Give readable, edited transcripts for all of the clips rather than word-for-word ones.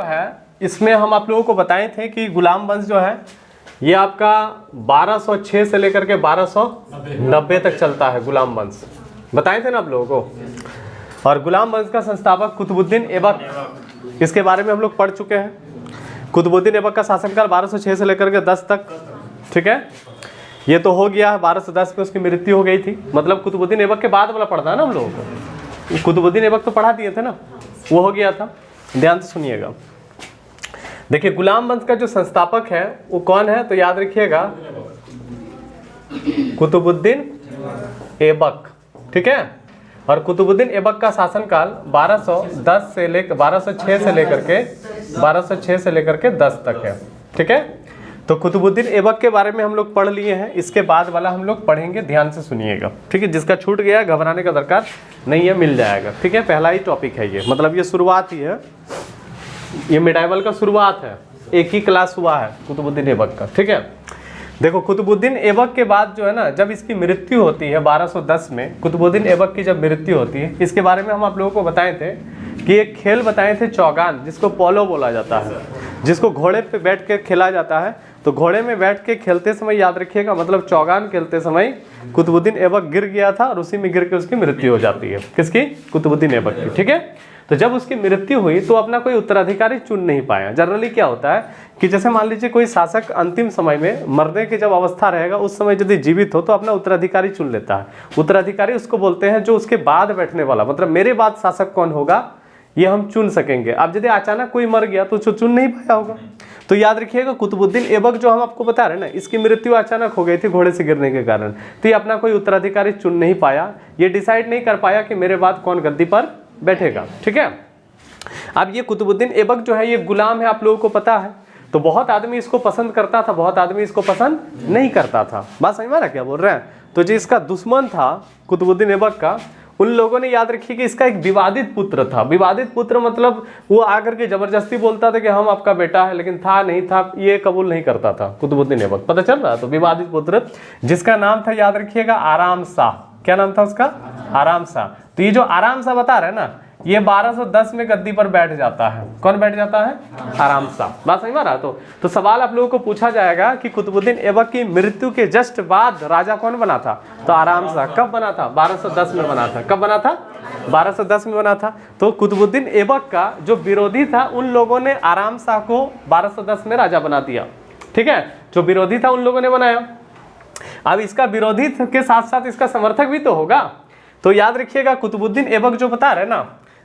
है इसमें हम आप लोगों को बताए थे कि गुलाम वंश जो है ये आपका 1206 से लेकर के 1290 तक चलता है। गुलाम वंश बताए थे ना आप लोगों को। और गुलाम वंश का संस्थापक कुतुबुद्दीन ऐबक, इसके बारे में हम लोग पढ़ चुके हैं। कुतुबुद्दीन ऐबक का शासनकाल 1206 से लेकर के 10 तक, ठीक है। ये तो हो गया, 1210 में उसकी मृत्यु हो गई थी। मतलब कुतुबुद्दीन ऐबक के बाद वाला पढ़ना है ना हम लोगों को। कुतुबुद्दीन ऐबक तो पढ़ा दिए थे ना, वो हो गया था। ध्यान से सुनिएगा। देखिए गुलाम वंश का जो संस्थापक है वो कौन है, तो याद रखिएगा कुतुबुद्दीन ऐबक, ठीक है। और कुतुबुद्दीन ऐबक का शासनकाल 1210 से लेकर 1206 से लेकर के 10 तक है, ठीक है। तो कुतुबुद्दीन ऐबक के बारे में हम लोग पढ़ लिए हैं। इसके बाद वाला हम लोग पढ़ेंगे, ध्यान से सुनिएगा, ठीक है। जिसका छूट गया घबराने का दरकार नहीं है, मिल जाएगा, ठीक है। पहला ही टॉपिक है ये, मतलब ये शुरुआत ही है, ये मिडाइवल का शुरुआत है। एक ही क्लास हुआ है कुतुबुद्दीन ऐबक का, ठीक है। देखो कुतुबुद्दीन ऐबक के बाद जो है ना, जब इसकी मृत्यु होती है 1210 में, कुतुबुद्दीन ऐबक की जब मृत्यु होती है, इसके बारे में हम आप लोगों को बताए थे कि एक खेल बताए थे चौगान, जिसको पोलो बोला जाता है, जिसको घोड़े पे बैठ के खेला जाता है। तो घोड़े में बैठ के खेलते समय याद रखिएगा, मतलब चौगान खेलते समय कुतुबुद्दीन ऐबक गिर गया था और उसी में गिर के उसकी मृत्यु हो जाती है। किसकी? कुतुबुद्दीन ऐबक की, ठीक है। तो जब उसकी मृत्यु हुई तो अपना कोई उत्तराधिकारी चुन नहीं पाया। जनरली क्या होता है कि जैसे मान लीजिए कोई शासक अंतिम समय में मरने की जब अवस्था रहेगा, उस समय यदि जीवित हो तो अपना उत्तराधिकारी चुन लेता है। उत्तराधिकारी उसको बोलते हैं जो उसके बाद बैठने वाला, मतलब मेरे बाद शासक कौन होगा ये हम चुन सकेंगे। अब यदि अचानक कोई मर गया तो उसको चुन नहीं पाया होगा। तो याद रखिएगा कुतुबुद्दीन ऐबक जो हम आपको बता रहे हैं ना, इसकी मृत्यु अचानक हो गई थी घोड़े से गिरने के कारण। तो ये अपना कोई उत्तराधिकारी चुन नहीं पाया, ये डिसाइड नहीं कर पाया कि मेरे बाद कौन गद्दी पर बैठेगा, ठीक है। अब ये कुतुबुद्दीन ऐबक जो है ये गुलाम है, आप लोगों को पता है। तो बहुत आदमी इसको पसंद करता था, बहुत आदमी इसको पसंद नहीं करता था। बात समझ में आ रहा क्या बोल रहे हैं। तो जो इसका दुश्मन था कुतुबुद्दीन ऐबक का, उन लोगों ने याद रखिए कि इसका एक विवादित पुत्र था। विवादित पुत्र मतलब वो आकर के जबरदस्ती बोलता था कि हम आपका बेटा है, लेकिन था नहीं था, ये कबूल नहीं करता था कुतुबुद्दीन ऐबक, पता चल रहा। तो विवादित पुत्र जिसका नाम था याद रखिएगा आराम शाह। क्या नाम था उसका? आराम शाह। तो ये जो आराम शाह बता रहे हैं ना, ये 1210 में गद्दी पर बैठ जाता है। कौन बैठ जाता है? आराम शाह। बात समझ में आ रहा। तो सवाल आप लोगों को पूछा जाएगा कि कुतुबुद्दीन ऐबक की मृत्यु के जस्ट बाद राजा कौन बना था? तो आराम शाह। कब बना था? 1210 में बना था। कब बना था? 1210 में बना था। तो कुतुबुद्दीन ऐबक का जो विरोधी था, उन लोगों ने आराम शाह को 1210 में राजा बना दिया, ठीक है। जो विरोधी था उन लोगों ने बनाया। अब इसका विरोधी के साथ साथ इसका समर्थक भी तो होगा। तो याद रखिएगा कुतुबुद्दीन ऐबक जो बता रहे ना,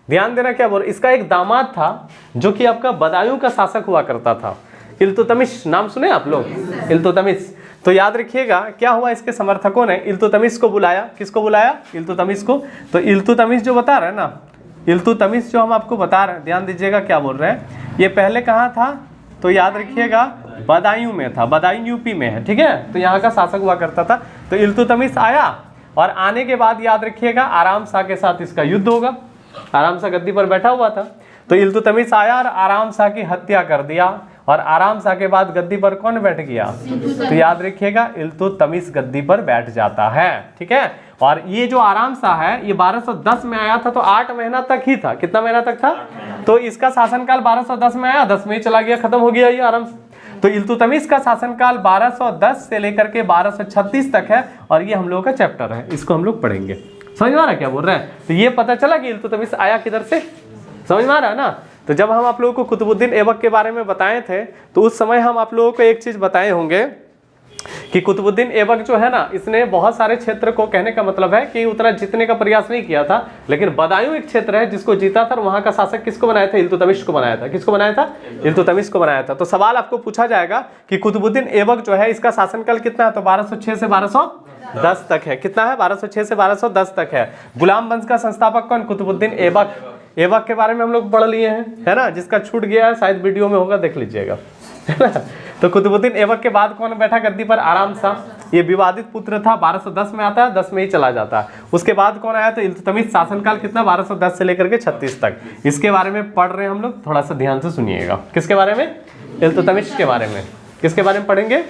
ध्यान देना क्या बोल, इसका एक दामाद था जो कि आपका बदायूं का शासक हुआ करता था, इल्तुतमिश। नाम सुने आप लोग? इल्तुतमिश। तो याद रखिएगा क्या हुआ, इसके समर्थकों ने इल्तुतमिश को बुलाया। किसको बुलाया? इल्तुतमिश को। तो इल्तुतमिश जो बता रहे हैं ना, इल्तुतमिश जो हम आपको बता रहे हैं, ध्यान दीजिएगा क्या बोल रहे हैं। ये पहले कहाँ था? तो याद रखिएगा बदायूं में था। बदायूं यूपी में है, ठीक है। तो यहाँ का शासक हुआ करता था। तो इल्तुतमिश आया और आने के बाद याद रखिएगा आराम शाह के साथ इसका युद्ध होगा। आराम शाह गद्दी पर बैठा हुआ था। तो इल्तुतमिश आया और आराम शाह की हत्या कर दिया। और आराम शाह के बाद गद्दी पर कौन बैठ गया? तो याद रखिएगा इल्तुतमिश गद्दी पर बैठ जाता है, ठीक है। और ये जो आराम शाह है ये 1210 में आया था, तो 8 महीना तक ही था। कितना महीना तक था? तो इसका शासनकाल 1210 में आया, 10 में ही चला गया, खत्म हो गया ये आराम से। तो इल्तुतमिश का शासनकाल 1210 से लेकर के 1236 तक है। और ये हम लोगों का चैप्टर है, इसको हम लोग पढ़ेंगे। समझ में आ रहा क्या बोल रहे हैं। तो ये पता चला कि इल्तुतमिश आया किधर से, समझ में आ रहा है ना। तो जब हम आप लोगों को कुतुबुद्दीन ऐबक के बारे में बताए थे, तो उस समय हम आप लोगों को एक चीज बताए होंगे कि कुतुबुद्दीन ऐबक जो है ना, इसने बहुत सारे क्षेत्र को, कहने का मतलब है कि उतना जीतने का प्रयास नहीं किया था, लेकिन बदायूं एक क्षेत्र है जिसको जीता था। और वहां का शासक किसको बनाया था? इल्तुतमिश को बनाया था। किसको बनाया था? इल्तुतमिश को बनाया था। तो सवाल आपको पूछा जाएगा कि कुतुबुद्दीन ऐबक जो है इसका शासनकाल कितना है? तो 1206 से 1210 तक है। कितना है? 1206 से 1210 तक है। गुलाम वंश का संस्थापक कौन? कुतुबुद्दीन ऐबक। ऐबक के बारे में हम लोग पढ़ लिए हैं, है ना। जिसका छूट गया है शायद वीडियो में होगा, देख लीजिएगा, है ना। तो कुतुबुद्दीन ऐबक के बाद कौन बैठा गद्दी पर? आराम शाह। ये विवादित पुत्र था, 1210 में आता है, 10 में ही चला जाता है। उसके बाद कौन आया? तो इल्तुतमिश। शासनकाल कितना? 1210 से लेकर के 36 तक। इसके बारे में पढ़ रहे हैं हम लोग, थोड़ा सा ध्यान से सुनिएगा। किसके बारे में? इल्तुतमिश के बारे में। किसके बारे में पढ़ेंगे?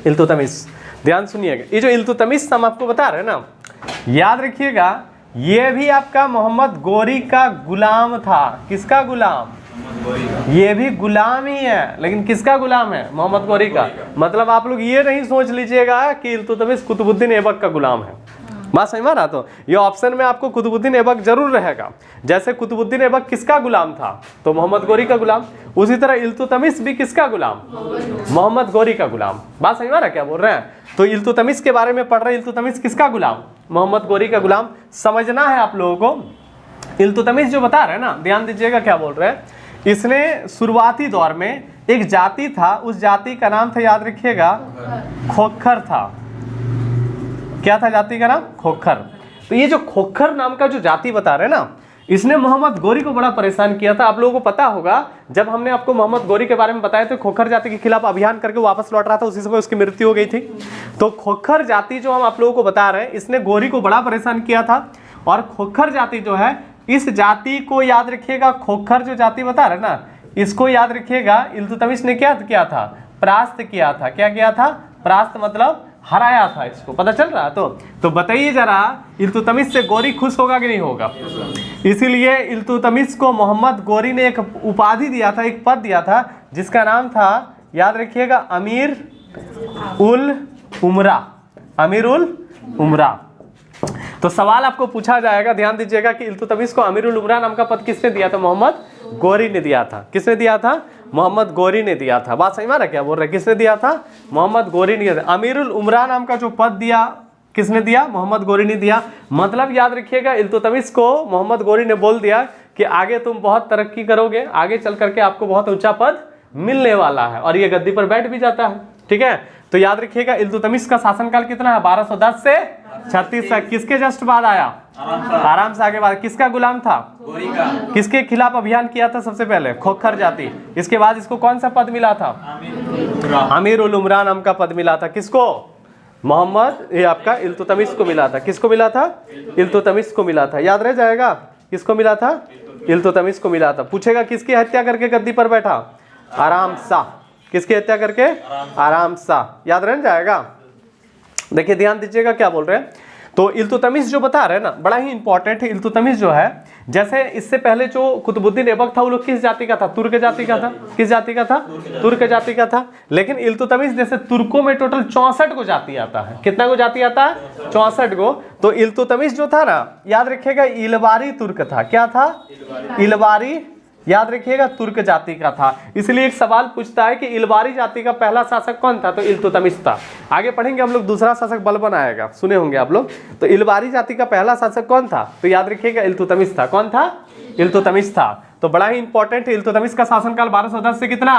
इल्तुतमिश। ध्यान सुनिएगा। ये जो इल्तुतमिश हम आपको बता रहे हैं ना, याद रखिएगा ये भी आपका मोहम्मद गोरी का गुलाम था। किसका गुलाम? ये भी गुलाम ही है, लेकिन किसका गुलाम है? मोहम्मद गौरी का। मतलब आप लोग ये नहीं सोच लीजिएगा कि इल्तुतमिश कुतुबुद्दीन ऐबक का गुलाम है। बात समझ में आ रहा? तो ये ऑप्शन में आपको कुतुबुद्दीन ऐबक जरूर रहेगा। जैसे कुतुबुद्दीन ऐबक किसका गुलाम था? तो मोहम्मद गौरी का गुलाम। उसी तरह इल्तुतमिश भी किसका गुलाम? मोहम्मद गौरी का गुलाम। बात समझ में आ रहा क्या बोल रहे हैं? तो इल्तुतमिश के बारे में पढ़ रहे हैं, इल्तुतमिश किसका गुलाम? मोहम्मद गौरी का गुलाम। समझना है आप लोगों को। इल्तुतमिश जो बता रहे हैं ना, ध्यान दीजिएगा क्या बोल रहे हैं। इसने शुरुआती दौर में एक जाति था, उस जाति का नाम था, याद रखिएगा, खोखर था। क्या था जाति का नाम? खोखर। तो ये जो खोखर नाम का जो जाति बता रहे हैं ना, इसने मोहम्मद गौरी को बड़ा परेशान किया था। आप लोगों को पता होगा, जब हमने आपको मोहम्मद गौरी के बारे में बताया तो खोखर जाति के खिलाफ अभियान करके वापस लौट रहा था, उसी समय उसकी मृत्यु हो गई थी। तो खोखर जाति जो हम आप लोगों को बता रहे हैं, इसने गौरी को बड़ा परेशान किया था। और खोखर जाति जो है, इस जाति को याद रखिएगा, खोखर जो जाति बता रहे ना, इसको याद रखिएगा, इल्तुतमिश ने क्या किया था? परास्त किया था। क्या किया था? परास्त मतलब हराया था इसको। पता चल रहा? तो बताइए जरा, इल्तुतमिश से गौरी खुश होगा कि नहीं होगा? इसीलिए इल्तुतमिश को मोहम्मद गौरी ने एक उपाधि दिया था, एक पद दिया था, जिसका नाम था, याद रखिएगा, अमीर उल उमरा। अमीर उल उमरा। तो सवाल आपको पूछा जाएगा, ध्यान दीजिएगा, कि इल्तुतमिश को अमीर उल उमरा नाम का पद किसने दिया था? मोहम्मद गौरी ने दिया था। किसने दिया था? मोहम्मद गौरी ने दिया था। बात सही मारा क्या बोल रहे हैं? किसने दिया था? मोहम्मद गौरी ने दिया था। अमीरुल उमरा नाम का जो पद दिया, किसने दिया? मोहम्मद गौरी ने दिया। मतलब याद रखिएगा, इल्तुतमिश को मोहम्मद गौरी ने बोल दिया कि आगे तुम बहुत तरक्की करोगे, आगे चल करके आपको बहुत ऊंचा पद मिलने वाला है, और ये गद्दी पर बैठ भी जाता है। ठीक है, तो याद रखिएगा, इल्तुतमिश का शासनकाल कितना है? 1210 से 36 तक। किसके जस्ट बाद आया? आराम शाह के बाद। किसका गुलाम था? गौरी का। किसके खिलाफ अभियान किया था सबसे पहले? खोखर जाति। इसके बाद इसको कौन सा पद मिला था? अमीर उल उमरा नाम का पद मिला था। किसको? मोहम्मद, ये आपका इल्तुतमिश को मिला था। किसको मिला था? इल्तुतमिश को मिला था। याद रह जाएगा, किसको मिला था? इल्तुतमिश को मिला था। पूछेगा किसकी हत्या करके गद्दी पर बैठा? आराम शाह। किसकी हत्या करके? आराम शाह। याद रह जाएगा। देखिए ध्यान दीजिएगा क्या बोल रहे हैं। तो इल्तुतमिश जो बता रहे हैं ना, बड़ा ही इंपॉर्टेंट है। इल्तुतमिश जो है, जैसे इससे पहले जो कुतुबुद्दीन ऐबक था, वो लोग किस जाति का था? तुर्क जाति का था। किस जाति का था? तुर्क जाति का था। लेकिन इल्तुतमिश, जैसे तुर्कों में टोटल 64 को जाति आता है। कितना को जाति आता है? 64 को। तो इल्तुतमिश जो था ना, याद रखिएगा, इलबारी तुर्क था। क्या था? इलबारी, याद रखिएगा, तुर्क जाति का था। इसलिए एक सवाल पूछता है कि इलबारी जाति का पहला शासक कौन था? तो इल्तुतमिश था। आगे पढ़ेंगे हम लोग, दूसरा शासक बलबन आएगा, सुने होंगे आप लोग। तो इलबारी जाति का पहला शासक कौन था? तो याद रखिएगा, इल्तुतमिश था। कौन था? इल्तुतमिश था। तो बड़ा ही इंपॉर्टेंट है। इल्तुतमिश का शासनकाल 1210 से कितना?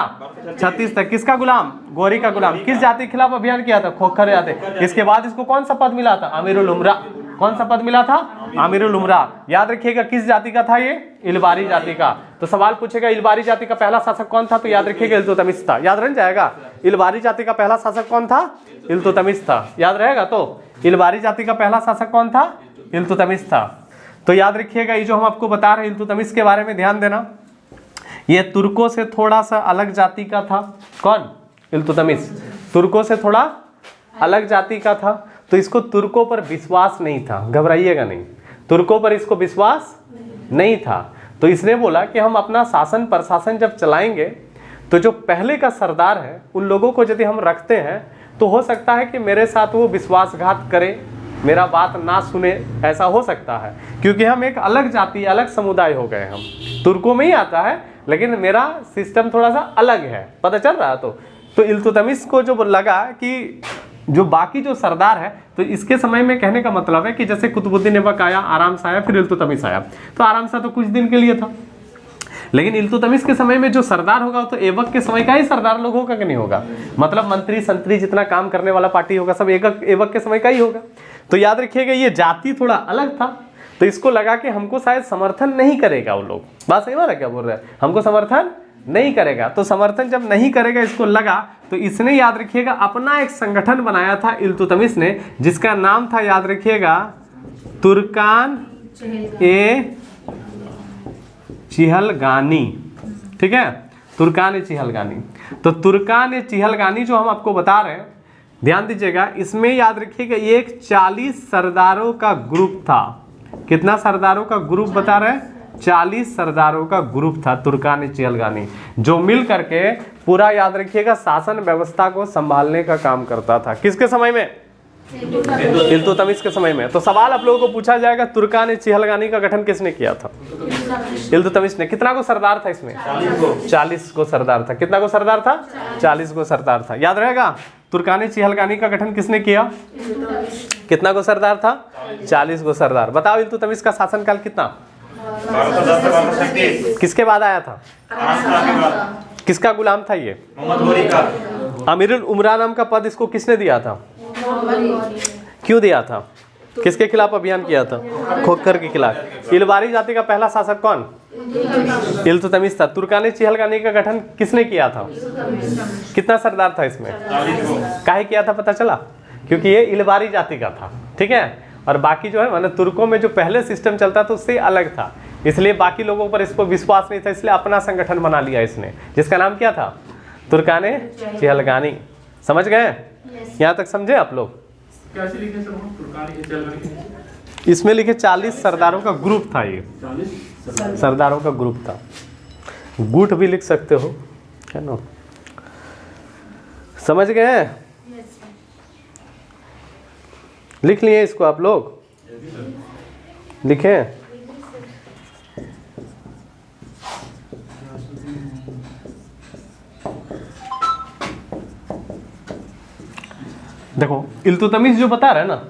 36 तक। किसका गुलाम? गौरी का गुलाम। किस जाति के खिलाफ अभियान किया था? खोखर जाति। इसके बाद इसको कौन सा पद मिला था? अमीर उल उमरा। कौन सा पद मिला था? अमीर उल उमरा। याद रखिएगा, किस जाति का था ये? इलबारी जाति का। तो सवाल पूछेगा, इलबारी जाति का पहला शासक कौन था? तो याद रखिएगा, इल्तुतमिश था। याद रह जाएगा, इलबारी जाति का पहला शासक कौन था? इल्तुतमिश था। याद रहेगा। तो इलबारी जाति का पहला शासक कौन था? इल्तुतमिश था। तो याद रखिएगा, ये जो हम आपको बता रहे हैं इल्तुतमिश के बारे में, ध्यान देना, ये तुर्कों से थोड़ा सा अलग जाति का था। कौन? इल्तुतमिश तुर्कों से थोड़ा अलग जाति का था। तो इसको तुर्कों पर विश्वास नहीं था। घबराइएगा नहीं, तुर्कों पर इसको विश्वास नहीं था। तो इसने बोला कि हम अपना शासन प्रशासन जब चलाएंगे, तो जो पहले का सरदार है, उन लोगों को यदि हम रखते हैं, तो हो सकता है कि मेरे साथ वो विश्वासघात करे, मेरा बात ना सुने, ऐसा हो सकता है। क्योंकि हम एक अलग जाति, अलग समुदाय हो गए। हम तुर्कों में ही आता है, लेकिन मेरा सिस्टम थोड़ा सा अलग है। पता चल रहा है? तो इल्तुतमिश को जो लगा कि जो बाकी जो सरदार है, तो इसके समय में कहने का मतलब है कि जैसे कुतुबुद्दीन ऐबक आया, आराम शाह आया, फिर इल्तुतमिश आया। तो आराम शाह तो कुछ दिन के लिए था, लेकिन इल्तुतमिश के समय में जो सरदार होगा, तो ऐबक के समय का ही सरदार लोग होगा कि नहीं होगा? मतलब मंत्री संतरी जितना काम करने वाला पार्टी होगा, सब ऐबक के समय का ही होगा। तो याद रखिएगा, ये जाति थोड़ा अलग था। तो इसको लगा कि हमको शायद समर्थन नहीं करेगा वो लोग। बात सही वाला क्या बोल रहे हैं? हमको समर्थन नहीं करेगा। तो समर्थन जब नहीं करेगा, इसको लगा, तो इसने, याद रखिएगा, अपना एक संगठन बनाया था इल्तुतमिश ने, जिसका नाम था, याद रखिएगा, तुर्कान ए चिहलगानी। ठीक है, तुर्कान ए चिहलगानी। तो तुर्कान ए चिहलगानी जो हम आपको बता रहे हैं, ध्यान दीजिएगा, इसमें याद रखिएगा, एक 40 सरदारों का ग्रुप था। कितना सरदारों का ग्रुप बता रहे हैं? 40 सरदारों का ग्रुप था तुर्कानी चिहलगानी, जो मिल करके पूरा याद रखिएगा शासन व्यवस्था को संभालने का काम करता था। किसके समय में? इल्तुतमिश के समय में। तो सवाल आप लोगों को पूछा जाएगा, तुर्कानी चिहलगानी का गठन किसने किया था? इल्तुतमिश ने। कितना को सरदार था इसमें? 40 को सरदार था। कितना को सरदार था? 40 को सरदार था। याद रहेगा, तुर्कानी चिहलगानी का गठन किसने किया? कितना को सरदार था? 40 को सरदार। बताओ इल्तुतमिश का शासनकाल कितना? किसके बाद आया था? किसका गुलाम था ये? अमीरुल उमरा नाम का पद इसको किसने दिया था? क्यों दिया था? किसके खिलाफ अभियान किया था? खोखर के खिलाफ। इलबारी जाति का पहला शासक कौन? इल्तुतमिश था। तुर्कानी चिहलगानी का गठन किसने किया था? कितना सरदार था इसमें? काहे किया था पता चला? क्योंकि ये इलबारी जाति का था, ठीक है। और बाकी जो है मतलब तुर्कों में जो पहले सिस्टम चलता था उससे अलग था, इसलिए बाकी लोगों पर इसको विश्वास नहीं था, इसलिए अपना संगठन बना लिया इसने, जिसका नाम क्या था? तुर्कानी चिहलगानी। समझ गए? यहाँ तक समझे आप लोग? इसमें लिखे 40 सरदारों का ग्रुप था, ये सरदारों का ग्रुप था। गुट भी लिख सकते हो, है ना? समझ गए? लिख लिए इसको आप लोग? लिखें? देखो इल्तुतमिश जो बता रहे हैं ना,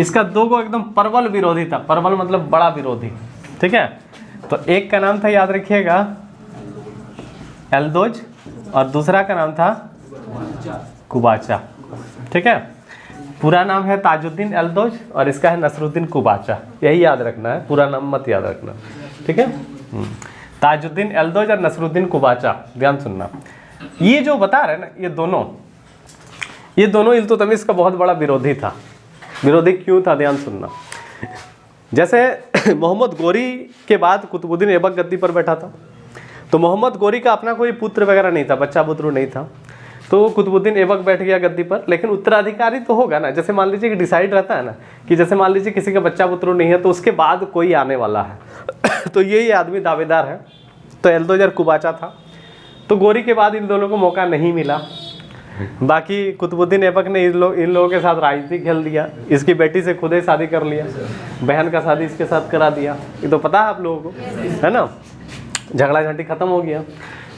इसका दो को एकदम प्रबल विरोधी था। प्रबल मतलब बड़ा विरोधी, ठीक है। तो एक का नाम था, याद रखिएगा, एल्दोज, और दूसरा का नाम था कुबाचा, ठीक है। पूरा नाम है ताजुद्दीन एल्दोज और इसका है नसरुद्दीन कुबाचा। यही याद रखना है, पूरा नाम मत याद रखना, ठीक है। ताजुद्दीन एल्दोज और नसरुद्दीन कुबाचा, ध्यान सुनना। ये जो बता रहे हैं ना, ये दोनों इल्तुतमिश का बहुत बड़ा विरोधी था। विरोधी क्यों था? ध्यान सुनना। जैसे मोहम्मद गोरी के बाद कुतुबुद्दीन ऐबक गद्दी पर बैठा था, तो मोहम्मद गोरी का अपना कोई पुत्र वगैरह नहीं था, बच्चा बुतरू नहीं था, तो कुतुबुद्दीन ऐबक बैठ गया गद्दी पर। लेकिन उत्तराधिकारी तो होगा ना, जैसे मान लीजिए कि डिसाइड रहता है ना कि जैसे मान लीजिए किसी का बच्चा बुतरू नहीं है तो उसके बाद कोई आने वाला है तो ये आदमी दावेदार है। तो एल्दोज और कुबाचा था, तो गोरी के बाद इन दोनों को मौका नहीं मिला। बाकी कुतुबुद्दीन ऐबक ने इन लोगों के साथ राजनीति खेल दिया, इसकी बेटी से खुद ही शादी कर लिया, बहन का शादी इसके साथ करा दिया। ये तो पता है आप लोगों को, है ना? झगड़ा झांटी खत्म हो गया।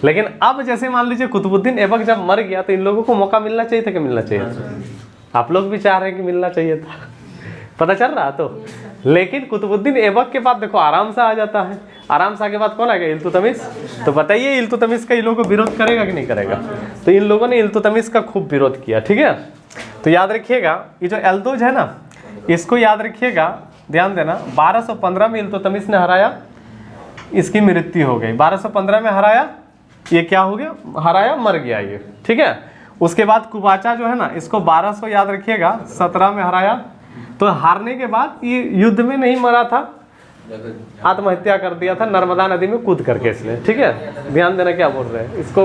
लेकिन अब जैसे मान लीजिए कुतुबुद्दीन ऐबक जब मर गया तो इन लोगों को मौका मिलना चाहिए था कि मिलना चाहिए था? आप लोग भी चाह रहे हैं कि मिलना चाहिए था, पता चल रहा तो। लेकिन कुतुबुद्दीन ऐबक के बाद देखो आराम से आ जाता है। आराम से आगे बाद कौन आएगा? इल्तुतमिश। तो बताइए इल्तुतमिश का इन लोगों को विरोध करेगा कि नहीं करेगा? तो इन लोगों ने इल्तुतमिश का खूब विरोध किया, ठीक है। तो याद रखिएगा, ये जो एल्दोज है ना, इसको याद रखिएगा, ध्यान देना। 1215 में इल्तुतमिश ने हराया, इसकी मृत्यु हो गई। 1215 में हराया, ये क्या हो गया? हराया, मर गया ये, ठीक है। उसके बाद कुबाचा जो है ना, इसको 1200 याद रखिएगा 17 में हराया। तो हारने के बाद ये युद्ध में नहीं मरा था, आत्महत्या कर दिया था नर्मदा नदी में कूद करके इसने, ठीक है। ध्यान देना क्या बोल रहे हैं, इसको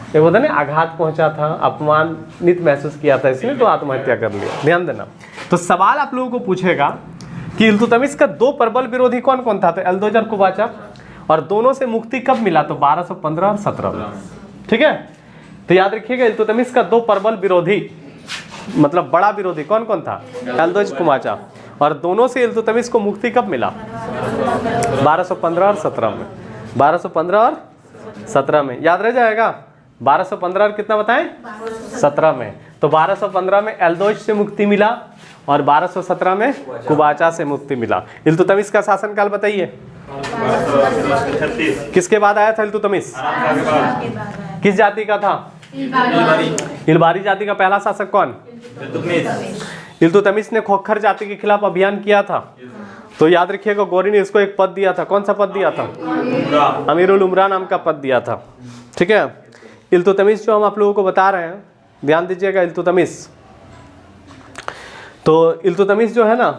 ये होता ना आघात पहुंचा था, अपमानित महसूस किया था इसने, तो आत्महत्या कर लिया। ध्यान देना। तो सवाल आप लोगों को पूछेगा कि इल्तुतमिश का दो प्रबल विरोधी कौन कौन था? तो एल्दोज और कुबाचा, और दोनों से मुक्ति कब मिला? तो 1215 और 17 में, ठीक है। तो याद रखिएगा इल्तुतमिश का दो प्रबल विरोधी मतलब बड़ा विरोधी कौन कौन था? एल्दोज, कुबाचा, और दोनों से इल्तुतमिश को मुक्ति कब मिला? 1215 और 17 में। 1215 और 17 में याद रह जाएगा। 1215 और कितना बताएं? 17 में। तो 1215 में एल्दोज से मुक्ति मिला और 1217 में कुबाचा से मुक्ति मिला। इल्तुतमिश का शासनकाल बताइए। किसके बाद आया था इल्तुतमिश? किस जाति का था? इलबारी जाति का पहला शासक कौन? इल्तुतमिश ने खोखर जाति के खिलाफ अभियान किया था। तो याद रखिएगा गोरी ने इसको एक पद दिया था। कौन सा पद दिया था? अमीरुल उमरा नाम का पद दिया था, ठीक है। इल्तुतमिश जो हम आप लोगों को बता रहे हैं, ध्यान दीजिएगा। इल्तुतमिश, तो इल्तुतमिश जो है ना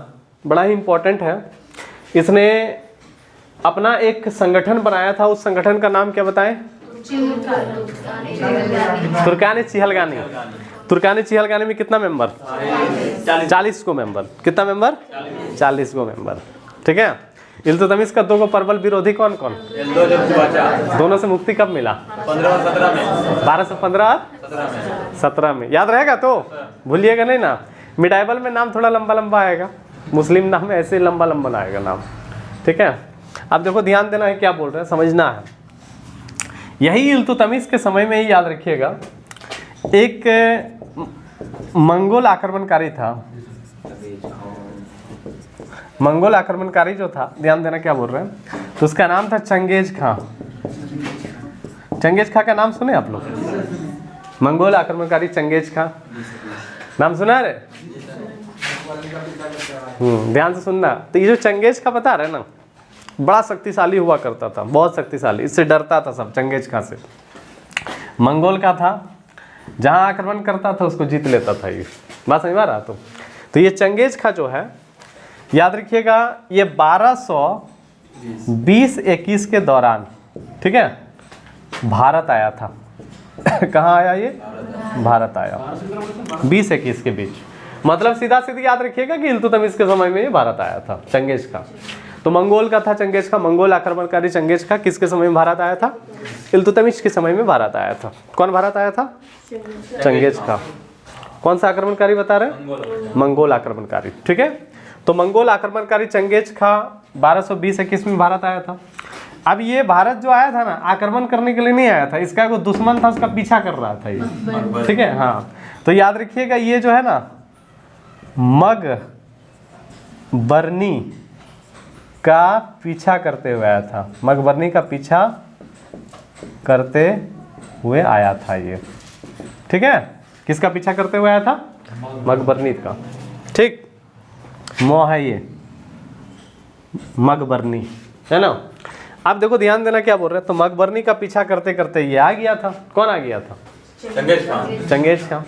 बड़ा ही इंपॉर्टेंट है। इसने अपना एक संगठन बनाया था, उस संगठन का नाम क्या बताएं? तुर्कानी चिहलगानी। तुर्कानी चिहलगानी में कितना मेंबर? 40 को मेंबर। कितना मेंबर? 40 को मेंबर, ठीक है। इल्तुतमिश का दो को प्रबल विरोधी कौन कौन? दोनों से मुक्ति कब मिला? 1517 में। 1215 17 में। याद रहेगा तो भूलिएगा नहीं ना। मिडाइवल में नाम थोड़ा लंबा लंबा आएगा, मुस्लिम नाम में ऐसे लंबा लंबा आएगा नाम, ठीक है। अब देखो ध्यान देना है क्या बोल रहे हैं, समझना है। यही इल्तुतमिश के समय में ही याद रखिएगा, एक मंगोल आक्रमणकारी था। मंगोल आक्रमणकारी जो था, ध्यान देना क्या बोल रहे हैं, तो उसका नाम था चंगेज खां। चंगेज खां का नाम सुने आप लोग? मंगोल आक्रमणकारी चंगेज खां, नाम सुना है रे? ध्यान से सुनना। तो ये जो चंगेज खां बता रहे हैं ना, बड़ा शक्तिशाली हुआ करता था, बहुत शक्तिशाली, इससे डरता था सब, चंगेज खां से। मंगोल का था, जहां आक्रमण करता था उसको जीत लेता था। ये बात समझ में आ रहा? तो ये चंगेज खां जो है, याद रखिएगा, ये 1220-21 के दौरान, ठीक है, भारत आया था। कहाँ आया ये? भारत आया 20-21 के बीच। मतलब सीधा सीधी याद रखिएगा कि इल्तुतमिश के समय में ये भारत आया था, चंगेज खां। तो मंगोल का था चंगेज खां, मंगोल आक्रमणकारी चंगेज खां किसके समय में भारत आया था? इल्तुतमिश के समय में भारत आया था। कौन भारत आया था? चंगेज खां। कौन सा आक्रमणकारी बता रहे हैं? मंगोल आक्रमणकारी, ठीक है। तो मंगोल आक्रमणकारी चंगेज खां 1220-21 में भारत आया था। अब ये भारत जो आया था ना, आक्रमण करने के लिए नहीं आया था, इसका कोई दुश्मन था, उसका पीछा कर रहा था ये, ठीक है। हाँ, तो याद रखिएगा, ये जो है ना, मकबरनी का पीछा करते हुए आया था। मकबरनी का पीछा करते हुए आया था ये, ठीक है। किसका पीछा करते हुए आया था? मकबरनी का, ठीक। मो है ये मकबरनी, है ना। अब देखो ध्यान देना क्या बोल रहे हैं। तो मकबरनी का पीछा करते करते ये आ गया था। कौन आ गया था? चंगेज खां। चंगेज खां।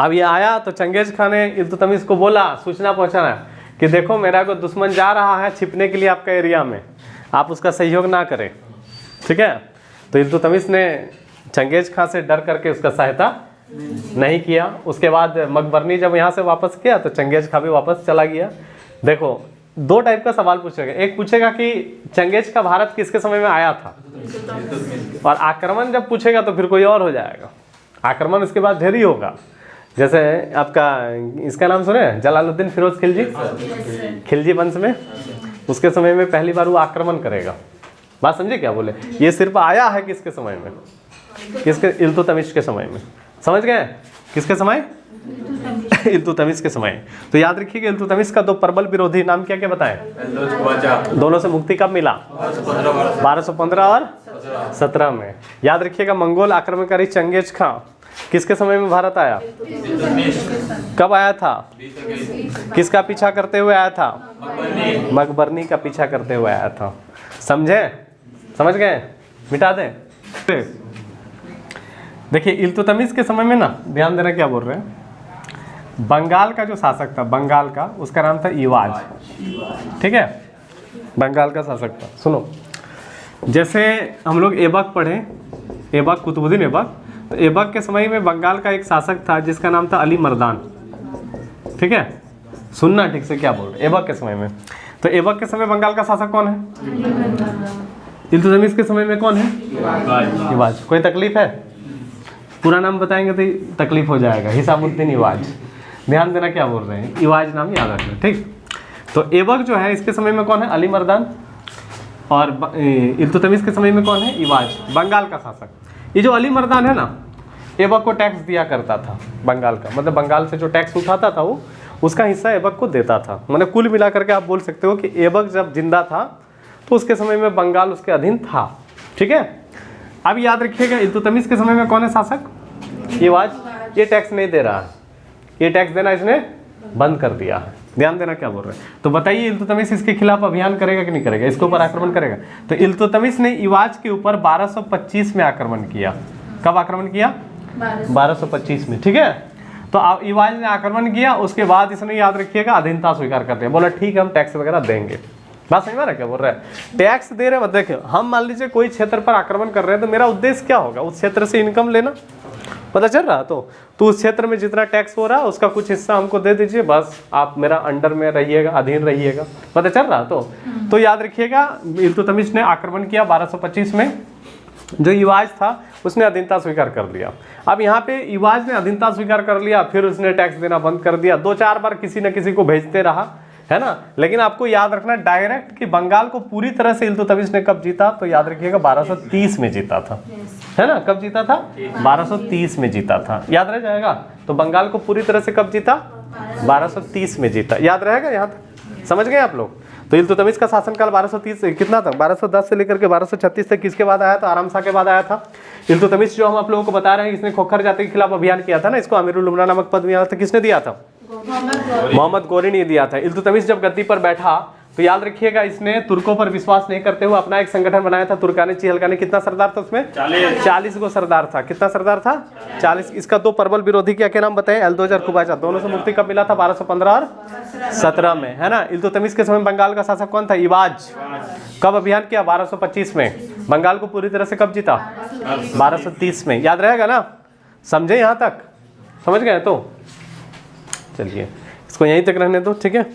अब ये आया तो चंगेज खां ने इल्तुतमिश को बोला, सूचना पहुंचाना कि देखो मेरा कोई दुश्मन जा रहा है छिपने के लिए आपका एरिया में, आप उसका सहयोग ना करें, ठीक है। तो इल्तुतमिश ने चंगेज खां से डर करके उसका सहायता नहीं किया। उसके बाद मकबरनी जब यहाँ से वापस किया तो चंगेज खां भी वापस चला गया। देखो, दो टाइप का सवाल पूछेगा। एक पूछेगा कि चंगेज का भारत किसके समय में आया था, और आक्रमण जब पूछेगा तो फिर कोई और हो जाएगा। आक्रमण इसके बाद ढेर ही होगा। जैसे आपका इसका नाम सुने, जलालुद्दीन फिरोज खिलजी, खिलजी वंश में, उसके समय में पहली बार वो आक्रमण करेगा। बात समझे क्या बोले? ये सिर्फ आया है किसके समय में? किसके? इल्तुतमिश के समय में। समझ गए? किसके समय? इल्तुतमिश के समय। तो याद रखिएगा, इल्तुतमिश का दो प्रबल विरोधी नाम क्या क्या बताएं? दोनों से मुक्ति कब मिला? 1215 और 17 में। याद रखिएगा, मंगोल आक्रमणकारी चंगेज खां किसके समय में भारत आया? कब आया था? किसका पीछा करते हुए आया था? मकबरनी का पीछा करते हुए आया था। समझे? समझ गए? मिटा दें। देखिए, इल्तुतमिश के समय में ना, ध्यान देना क्या बोल रहे हैं, बंगाल का जो शासक था, बंगाल का, उसका नाम था इवाज, ठीक है। बंगाल का शासक था। सुनो, जैसे हम लोग ऐबक पढ़े, ऐबक, कुतुबुद्दीन ऐबक, तो ऐबक के समय में बंगाल का एक शासक था जिसका नाम था अली मर्दान, ठीक है। सुनना ठीक से क्या बोल रहे, ऐबक के समय में। तो ऐबक के समय बंगाल का शासक कौन है? इल्तुतमिश के समय में कौन है? इवाज। कोई तकलीफ है? पूरा नाम बताएंगे तो तकलीफ हो जाएगा। हिसामुद्दीन इवाज। ध्यान देना क्या बोल रहे हैं, इवाज नाम याद रखना, ठीक। तो ऐबक जो है, इसके समय में कौन है? अली मर्दान। और इल्तुतमिश के समय में कौन है? इवाज, बंगाल का शासक। ये जो अली मर्दान है ना, ऐबक को टैक्स दिया करता था बंगाल का, मतलब बंगाल से जो टैक्स उठाता था वो उसका हिस्सा ऐबक को देता था। मतलब कुल मिलाकर के आप बोल सकते हो कि ऐबक जब जिंदा था तो उसके समय में बंगाल उसके अधीन था, ठीक है। अब याद रखिएगा, इल्तुतमिश के समय में कौन है शासक? इवाज। ये टैक्स नहीं दे रहा है, ये टैक्स देना इसने बंद कर दिया है। ध्यान देना क्या बोल रहे हैं। तो बताइए, इल्तुतमिश इसके खिलाफ अभियान करेगा कि नहीं करेगा? इसके ऊपर आक्रमण करेगा। तो इल्तुतमिश ने इवाज के ऊपर 1225 में आक्रमण किया। कब आक्रमण किया? 1225 में, ठीक है। तो इवाज ने आक्रमण किया, उसके बाद इसने, याद रखिएगा, अधीनता स्वीकार कर दिया। बोला ठीक है, हम टैक्स वगैरह देंगे। बात समझ में आ रहा क्या बोल रहा है? टैक्स दे रहे हैं। देखिए, हम मान लीजिए कोई क्षेत्र पर आक्रमण कर रहे हैं, तो मेरा उद्देश्य क्या होगा? उस क्षेत्र से इनकम लेना, पता चल रहा? तो उस क्षेत्र में जितना टैक्स हो रहा है उसका कुछ हिस्सा हमको दे दीजिए, बस आप मेरा अंडर में रहिएगा, अधीन रहिएगा। पता चल रहा? तो याद रखिएगा, इल्तुतमिश ने आक्रमण किया 1225 में, जो इवाज था उसने अधीनता स्वीकार कर लिया। अब यहाँ पे इवाज ने अधीनता स्वीकार कर लिया, फिर उसने टैक्स देना बंद कर दिया, 2-4 बार किसी न किसी को भेजते रहा, है ना। लेकिन आपको याद रखना डायरेक्ट कि बंगाल को पूरी तरह से इल्तुतमिश ने कब जीता, तो याद रखिएगा 1230 में जीता था, है ना। कब जीता था? 1230 में जीता था, याद रह जाएगा। तो बंगाल को पूरी तरह से कब जीता? 1230 में जीता, याद रहेगा यहाँ तक, समझ गए आप लोग। तो इल्तुतमिश का शासनकाल 1230 कितना था? 1210 से लेकर के 1236 तक। किसके बाद आया था? आराम शाह के बाद आया था। इल्तुतमिश जो हम आप लोगों को बता रहे हैं, इसने खोखर जाति के खिलाफ अभियान किया था ना, इसको अमीरुल उमरा नामक पद मिला था, किसने दिया था? मोहम्मद गोरी ने दिया था। इल्तुतमिश जब गद्दी पर बैठा तो याद रखिएगा, इसने तुर्कों पर विश्वास नहीं करते हुए अपना एक संगठन बनाया था, तुर्कानी चिहलकानी। कितना सरदार था उसमें? 40 गो सरदार था। कितना सरदार था? 40। इसका 2 प्रबल विरोधी क्या नाम बताए? एल्दोज और कुबाचा। दोनों से मुक्ति कब मिला था? 1215 और 17 में, है ना। इल्तुतमिश के समय बंगाल का शासक कौन था? इवाज। कब अभियान किया? 1225 में। बंगाल को पूरी तरह से कब जीता? 1230 में, याद रहेगा ना। समझे यहाँ तक? समझ गए? तो चलिए इसको यहीं तक रहने दो, ठीक है।